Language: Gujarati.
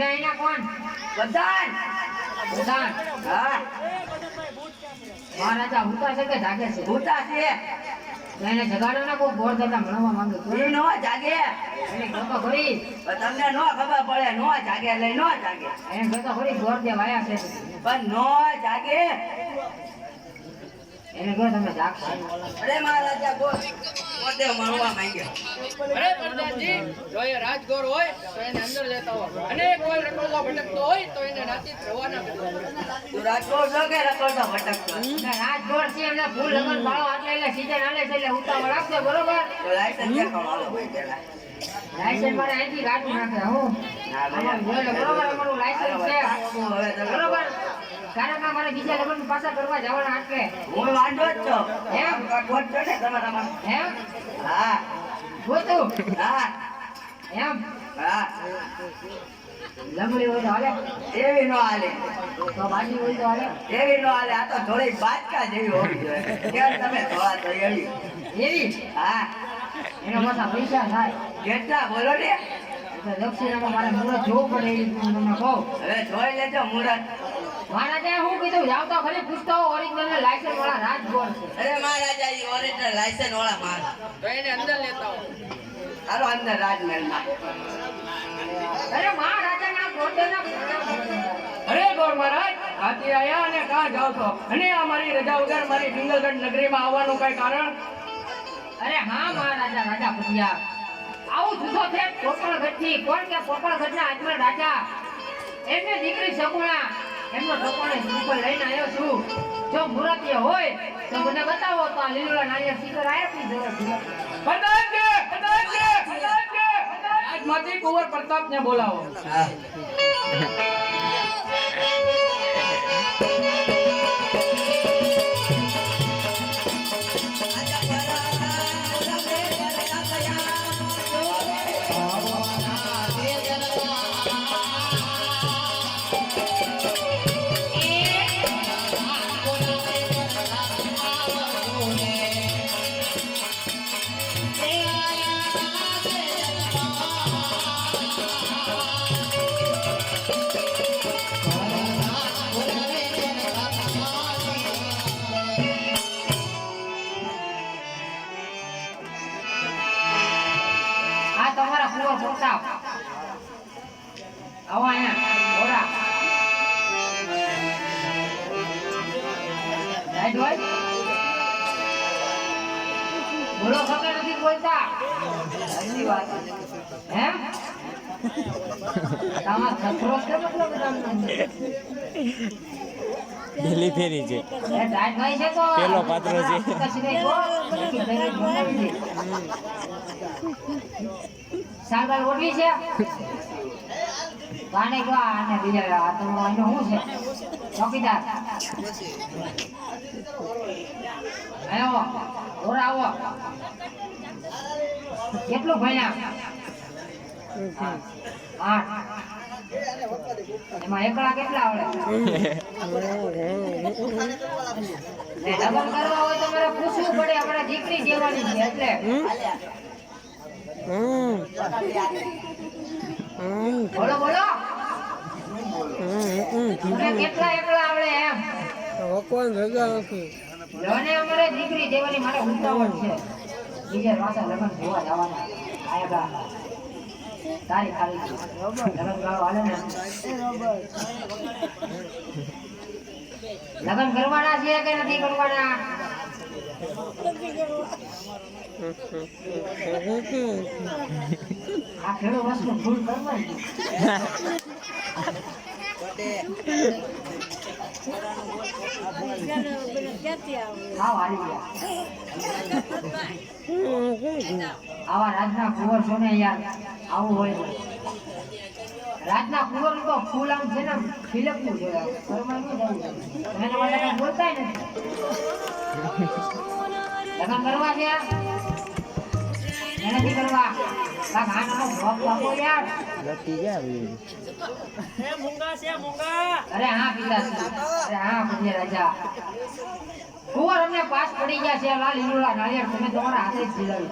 તમે અહીંયા કોણ? બધાન બધાન. હા મહારાજા હુતા છે કે જાગે છે? ભૂતા છે તો એને જગાડો ને કોઈ ગોળ થતા મળવા માંગે તો ઈ નો જાગે એને કહેતો ખરી તમને નો ખબર પડે નો જાગે લઈ નો જાગે એને કહેતો ખરી ગોળ દે વાયા છે પણ નો જાગે એને કહો તમે જાગશે. અરે મહારાજા પોતે મળવા માંગ્યો. અરે પ્રધાનજી, જો એ રાજગોર હોય તો એને અંદર લેતા હો અને કોઈ રખડતો ભટકતો હોય તો એને રાતી રવાના કરવો. તું રાજકોટ છો કે રખડતો ભટકતો? એટલે રાજગોળ છે એમને ફૂલ લગન ભાળો આટલે એટલે સીઝન આલે છે એટલે ઉતાવળ રાખશે બરોબર. તો લાયસન્સ દેખાડો હાલો ભાઈ પેલા. લાયસન્સ મારે અહીંથી કાઢી નાખે હું ના અમારું જોઈ લો બરોબર અમારું લાયસન્સ છે હવે તમે બરોબર. કારણ કે મારે બીજા લગ્ન પાછા કરવા જવાના એટલે હું વાંઢો જ છો એમ? કોટ છો ને તમારામાં? એમ હા ગોતું હા એમ હા લંગડી હોય તો હાલે એવી નો હાલે તો બાજી હોય તો હાલે એવી નો હાલે આ તો થોડી બાચકા જેવી હોવી જોઈએ કેમ તમે થોડા તો એવી એવી હા એના પાછા પૈસા થાય કેટલા બોલો ને એટલે દક્ષિણામાં મારે મુહૂર્ત જોવું પડે એ રીતનું હું તમને કહું. હવે જોઈ લેજો મુરત. મહારાજાએ હું કીધું જાવ તો ખરી પૂછતો ઓરિજિનલ લાયસન્સ વાળા રાજગોળ છે. અરે મહારાજા ઈ ઓરિજિનલ લાયસન્સ વાળા માલ તો એને અંદર લેતા હો. હાલો અંદર રાજમહેલમાં. અરે મહારાજાના ગોળના અરે ગોર મહારાજ, હાથી આયા અને કાં જાવ છો? અને આ મારી રજા વગર મારી પિંગલગઢ નગરીમાં આવવાનું કઈ કારણ? અરે હા મહારાજા રાજા ભુતિયા આવું જુદો છે પોપળગઢથી. કોણ કે પોપળગઢના આજમલ રાજા એમને દીકરી સગુણા એમનો ટકોણે ઉપર લઈને આવ્યો છું. જો મુરતીય હોય તો મને બતાવો તો આ લીલુડા નાળિયેર શિખર આપી દો. રાજમાંથી કુંવર પ્રતાપને બોલાવો. હા આ તમારા કુંવર પ્રતાપ આવો અહીંયા ઓરા રાઈટ હોય બોલો ખબર નથી બોલતા સાચી વાત હે તમાર છત્રો છે મતલબ પેલી ફેરી છે એ રાઈટ ભાઈ છે તો પેલો પાત્ર છે. સાગર ઓઢી છે કાને કો આને બીજા આ તો આનો શું છે ચોકીદાર આવો ઓરા આવો કેટલું ભણ્યા 8 એમાં એકલા કેટલા આવડે લગન કરવા હોય તો મારે પૂછવું પડે અમારા દીકરી દેવાની છે એટલે બોલો બોલો તમને કેટલા એકલા આવડે એમ કોણ રજા નથી લોને અમારે દીકરી દેવાની મારે ઉતાવળ છે બીજે પાછા લગન જોવા જવાના આયા તારી ખાલી લગન ગાળો હાલે ને લગન કરવાના છે કે નથી કરવાના આ ખેડો વસ્તુ ફૂલ કરવાની આવા રાજના કુંવર છો ને યાર આવું હોય રાજના કુંવર તો ફૂલ આમ છે ને ખીલકવું જોઈએ એના માટે કઈ બોલતા નથી લગન કરવા છે નથી કરવા અરે હા પિતા અરે હા પૂજ્ય રાજા કુંવર અમને પાસ પડી ગયા છે લાલ લીલુડા નાળિયેર તમે તમારા હાથે જ જીલાવી